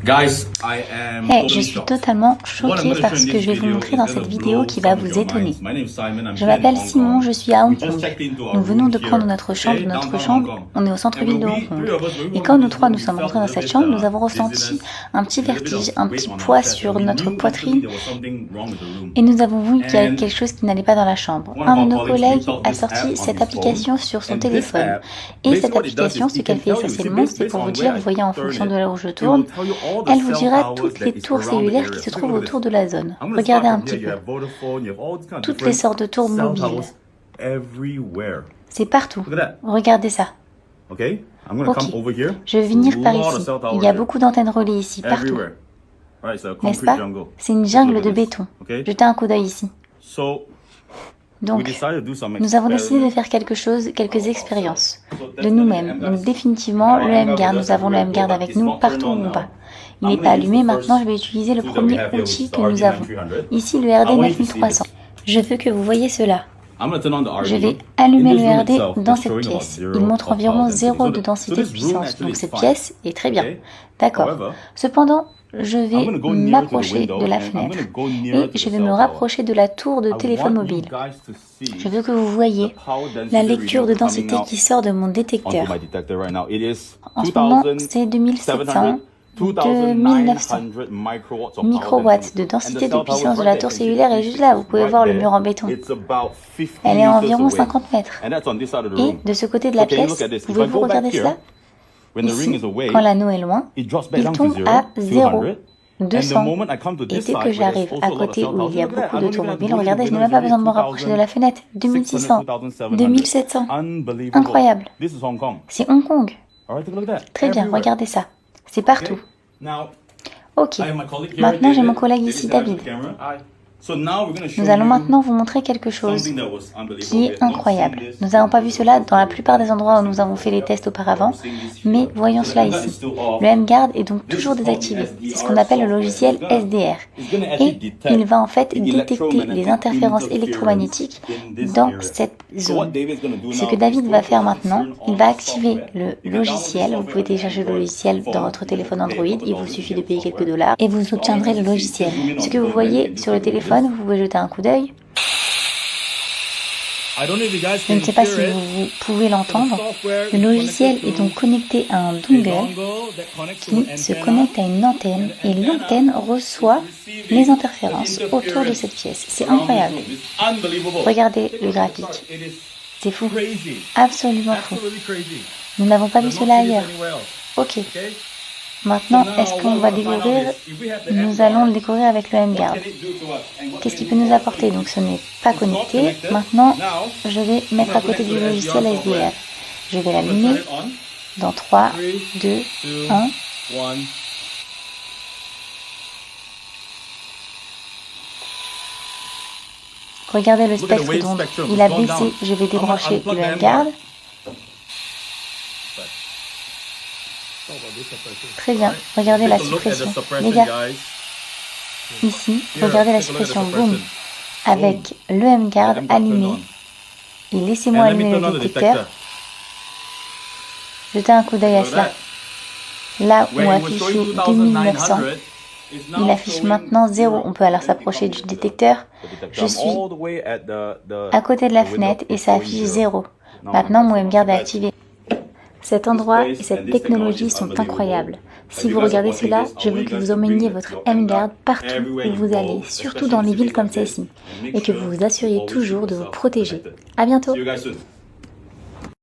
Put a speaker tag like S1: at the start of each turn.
S1: Hey, je suis totalement choquée par ce que je vais vous montrer dans cette vidéo qui va vous étonner. Je m'appelle Simon, je suis à Hong Kong. Nous venons de prendre notre chambre. On est au centre-ville de Hong Kong. Et quand nous trois nous sommes rentrés dans cette chambre, nous avons ressenti un petit vertige, un petit poids sur notre poitrine. Et nous avons vu qu'il y avait quelque chose qui n'allait pas dans la chambre. Un de nos collègues a sorti cette application sur son téléphone. Et cette application, ce qu'elle fait essentiellement, c'est pour vous dire, vous voyez en fonction de là où je tourne, elle vous dira toutes les tours cellulaires qui se trouvent autour de la zone. Regardez un petit peu. Toutes les sortes de tours mobiles. C'est partout. Regardez ça. Ok, je vais venir par ici. Il y a beaucoup d'antennes relais ici, partout. N'est-ce pas? C'est une jungle de béton. Jetez un coup d'œil ici. Donc, nous avons décidé de faire quelque chose, quelques expériences de nous-mêmes. Donc, définitivement, le M-Guard, nous avons le M-Guard avec nous partout où on va. Il n'est pas allumé, maintenant je vais utiliser le premier outil que nous avons. Ici, le RD 9300. Je veux que vous voyez cela. Je vais allumer le RD dans cette pièce. Il montre environ 0 de densité de puissance, donc cette pièce est très bien. D'accord. Cependant, je vais m'approcher de la fenêtre et je vais me rapprocher de la tour de téléphone mobile. Je veux que vous voyez la lecture de densité qui sort de mon détecteur. En ce moment, c'est 2700. 2900 microwatts de densité de puissance de la tour cellulaire est juste là, vous pouvez voir le mur en béton. Elle est à environ 50 mètres. Et de ce côté de la pièce, pouvez-vous regarder cela? Ici, quand l'anneau est loin, il tombe à 0, 200. Et dès que j'arrive à côté où il y a beaucoup de tours mobiles, regardez, je n'ai même pas besoin de me rapprocher de la fenêtre. 2600, 2700. Incroyable. C'est Hong Kong. Très bien, regardez ça. C'est partout. Ok. Maintenant, j'ai mon collègue ici, David. Nous allons maintenant vous montrer quelque chose qui est incroyable. Nous n'avons pas vu cela dans la plupart des endroits où nous avons fait les tests auparavant, mais voyons cela ici. Le M-Guard est donc toujours désactivé. C'est ce qu'on appelle le logiciel SDR. Et il va en fait détecter les interférences électromagnétiques dans cette zone. Ce que David va faire maintenant, il va activer le logiciel. Vous pouvez télécharger le logiciel dans votre téléphone Android. Il vous suffit de payer quelques dollars et vous obtiendrez le logiciel. Ce que vous voyez sur le téléphone, vous pouvez jeter un coup d'œil. Je ne sais pas si vous pouvez l'entendre. Le logiciel est donc connecté à un dongle qui se connecte à une antenne et l'antenne reçoit les interférences autour de cette pièce. C'est incroyable. Regardez le graphique. C'est fou. Absolument fou. Nous n'avons pas vu cela ailleurs. Ok. Maintenant, est-ce qu'on va découvrir? Nous allons le découvrir avec le M-Guard. Qu'est-ce qu'il peut nous apporter? Donc ce n'est pas connecté. Maintenant, je vais mettre à côté du logiciel SDR. Je vais l'allumer dans 3, 2, 1. Regardez le spectre d'onde. Il a baissé. Je vais débrancher le M-Guard. Très bien, regardez la suppression. Les gars, ici, regardez la suppression, boum, avec le M-Guard allumé. Et laissez-moi allumer le détecteur. Jetez un coup d'œil à cela. Là où affiché 2900, il affiche maintenant 0. On peut alors s'approcher du détecteur. Je suis à côté de la fenêtre et ça affiche 0. Maintenant, mon M-Guard est activé. Cet endroit et cette technologie sont incroyables. Si vous regardez cela, je veux que vous emmeniez votre M-Guard partout où vous allez, surtout dans les villes comme celle-ci, et que vous vous assuriez toujours de vous protéger. À bientôt!